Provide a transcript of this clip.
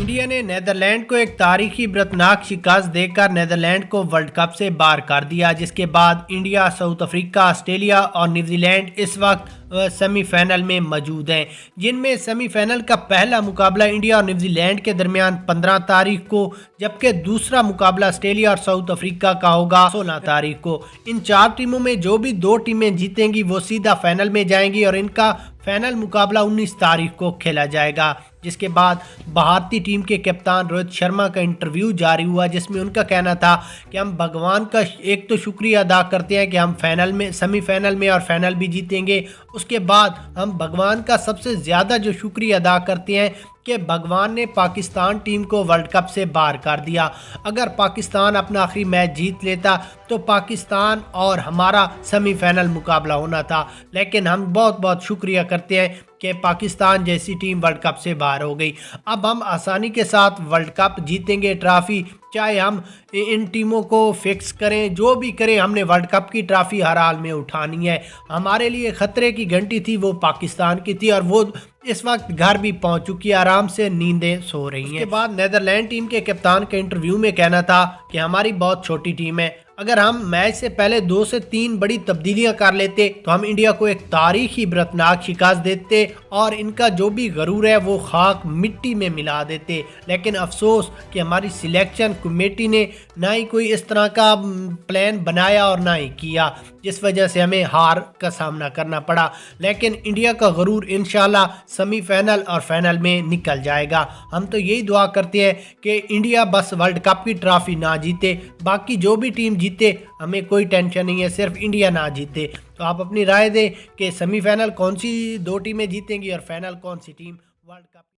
India ने Netherlands को एक तारीखी बर्तनाक शिकस्त देकर नीदरलैंड को वर्ल्ड कप से बाहर कर दिया, जिसके बाद इंडिया, साउथ अफ्रीका, ऑस्ट्रेलिया और न्यूजीलैंड इस वक्त सेमीफाइनल में मौजूद हैं, जिनमें सेमीफाइनल का पहला मुकाबला इंडिया और न्यूजीलैंड के दरमियान 15 तारीख को, जबकि दूसरा मुकाबला ऑस्ट्रेलिया और साउथ अफ्रीका का होगा 16 तारीख को। इन 4 टीमों में जो भी 2 टीमें जीतेंगी वो सीधा फाइनल में जाएंगी और इनका फाइनल मुकाबला 19 तारीख को खेला जाएगा। जिसके बाद भारतीय टीम के कप्तान रोहित शर्मा का इंटरव्यू जारी हुआ, जिसमें उनका कहना था कि हम भगवान का एक तो शुक्रिया अदा करते हैं कि हम फाइनल में, सेमीफाइनल में और फाइनल भी जीतेंगे। उसके बाद हम भगवान का सबसे ज़्यादा जो शुक्रिया अदा करते हैं कि भगवान ने पाकिस्तान टीम को वर्ल्ड कप से बाहर कर दिया। अगर पाकिस्तान अपना आखिरी मैच जीत लेता तो पाकिस्तान और हमारा सेमीफाइनल मुकाबला होना था, लेकिन हम बहुत बहुत शुक्रिया करते हैं कि पाकिस्तान जैसी टीम वर्ल्ड कप से बाहर हो गई। अब हम आसानी के साथ वर्ल्ड कप जीतेंगे, ट्रॉफी चाहे हम इन टीमों को फिक्स करें, जो भी करें, हमने वर्ल्ड कप की ट्रॉफी हर हाल में उठानी है। हमारे लिए खतरे की घंटी थी वो पाकिस्तान की थी और वो इस वक्त घर भी पहुंच चुकी है, आराम से नींदें सो रही हैं। उसके बाद नीदरलैंड टीम के कप्तान के इंटरव्यू में कहना था कि हमारी बहुत छोटी टीम है, अगर हम मैच से पहले 2 से 3 बड़ी तब्दीलियां कर लेते तो हम इंडिया को एक तारीखी बर्तनाक शिकस्त देते और इनका जो भी गरूर है वो खाक मिट्टी में मिला देते। लेकिन अफसोस कि हमारी सिलेक्शन कमेटी ने ना ही कोई इस तरह का प्लान बनाया और ना ही किया, जिस वजह से हमें हार का सामना करना पड़ा। लेकिन इंडिया का गरूर इंशाल्लाह सेमीफाइनल और फाइनल में निकल जाएगा। हम तो यही दुआ करते हैं कि इंडिया बस वर्ल्ड कप की ट्रॉफी ना जीते, बाकी जो भी टीम जीते हमें कोई टेंशन नहीं है, सिर्फ इंडिया ना जीते। तो आप अपनी राय दें कि सेमीफाइनल कौन सी 2 टीमें जीतेंगी और फाइनल कौन सी टीम वर्ल्ड कप।